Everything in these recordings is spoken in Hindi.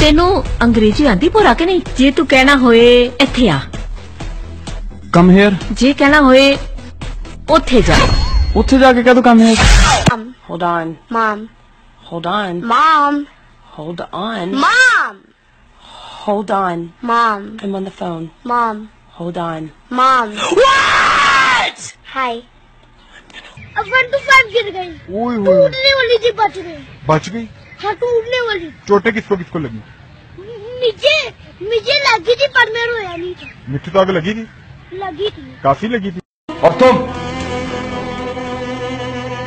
तेनू अंग्रेजी आंदी पूरा के नहीं? जे तू कहना होए इत्थे आ, कम हेयर। जे कहना होए उथे जा, उथे जाके क्या तो come here. Hold on. Mom. Hold on. Mom. Hold on. Mom. Hold on. Mom. I'm on the phone. Mom. Hold on. Mom. What? Hi. अब 1 to 5 गिर गई। ओए होए, टूटने वाली थी, बच गई। बच गई। हाँ, टूटने वाली। चोटें किसको किसको लगी? मुझे लगी थी पर मैं रोया नहीं था। मिट्टी तो आगे लगी थी? लगी थी। काफी लगी थी। और तुम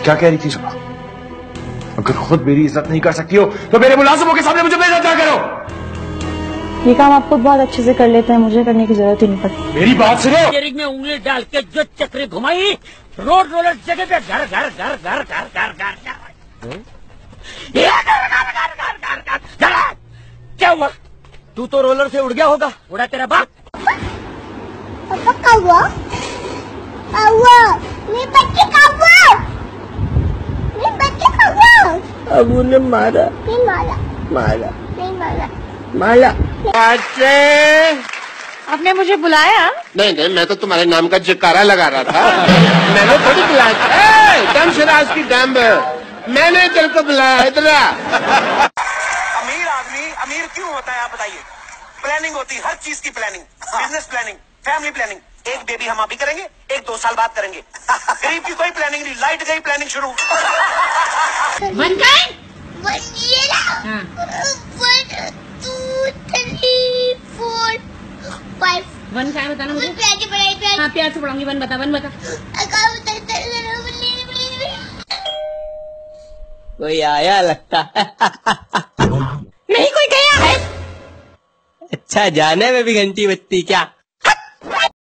क्या कह रही थी सुबह? अगर खुद मेरी इज्जत नहीं कर सकती हो तो मेरे मुलाजिमों के सामने मुझे बेइज्जत क्या करो। ये काम आप खुद बहुत अच्छे से कर लेते हैं, मुझे करने की जरूरत ही नहीं पड़ती। मेरी बात सुनो। स्टीयरिंग में उंगली डाल के जो चक्री घुमाई, रोड रोलर जगह पे घर घर घर घर घर घर घर घर। क्या हुआ? तू तो रोलर से उड़ गया होगा। उड़ा तेरा बाप। पापा क्या हुआ? मेरे बच्चे क्या हुआ? मेरे बच्चे क्या हुआ? अबू ने मारा। नहीं मारा। मारा। नहीं मारा। मारा। आपने मुझे बुलाया? नहीं नहीं, मैं तो तुम्हारे नाम का जयकारा लगा रहा था। मैंने थोड़ी बुलाया। दम शराज की दम, मैंने तेरे को बुलाया। इधर आ। अमीर आदमी अमीर क्यों होता है आप बताइए? प्लानिंग होती है, हर चीज की planning, business planning, family planning. एक बेबी हम अभी करेंगे, एक 2 साल बाद करेंगे। गरीब की कोई प्लानिंग नहीं, लाइट गई प्लानिंग शुरू। वन काय? 1 2 3 4 5। वन काय बताना मुझे? प्यार से पढ़ाई, प्यार। हाँ, प्यार से पढ़ाऊंगी। वन बता, वन बता। कोई आया लगता है। नहीं, कोई गया है। अच्छा, जाने में भी घंटी बजती क्या?